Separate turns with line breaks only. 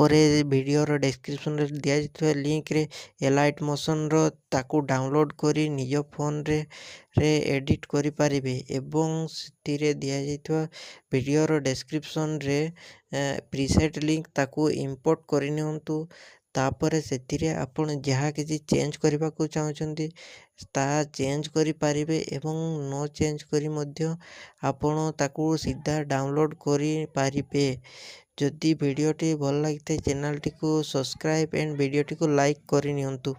ତାପରେ ଭିଡ଼ିଓର ଡେସ୍କ୍ରିପସନ୍ରେ ଦିଆଯାଇଥିବା ଲିଙ୍କରେ ଏଲାଇଟ୍ ମୋସନ୍ର ତାକୁ ଡାଉନଲୋଡ଼୍ କରି ନିଜ ଫୋନରେ ଏଡ଼ିଟ୍ କରିପାରିବେ ଏବଂ ସେଥିରେ ଦିଆଯାଇଥିବା ଭିଡ଼ିଓର ଡେସ୍କ୍ରିପସନ୍ରେ ପ୍ରିସେଟ୍ ଲିଙ୍କ ତାକୁ ଇମ୍ପୋର୍ଟ କରିନିଅନ୍ତୁ। ତାପରେ ସେଥିରେ ଆପଣ ଯାହା କିଛି ଚେଞ୍ଜ କରିବାକୁ ଚାହୁଁଛନ୍ତି ତାହା ଚେଞ୍ଜ କରିପାରିବେ ଏବଂ ନ ଚେଞ୍ଜ କରି ମଧ୍ୟ ଆପଣ ତାକୁ ସିଧା ଡାଉନଲୋଡ଼୍ କରିପାରିବେ। ଯଦି ଭିଡ଼ିଓଟି ଭଲ ଲାଗିଥାଏ ଚ୍ୟାନେଲଟିକୁ ସବସ୍କ୍ରାଇବ୍ ଆଣ୍ଡ ଭିଡ଼ିଓଟିକୁ ଲାଇକ୍ କରିନିଅନ୍ତୁ।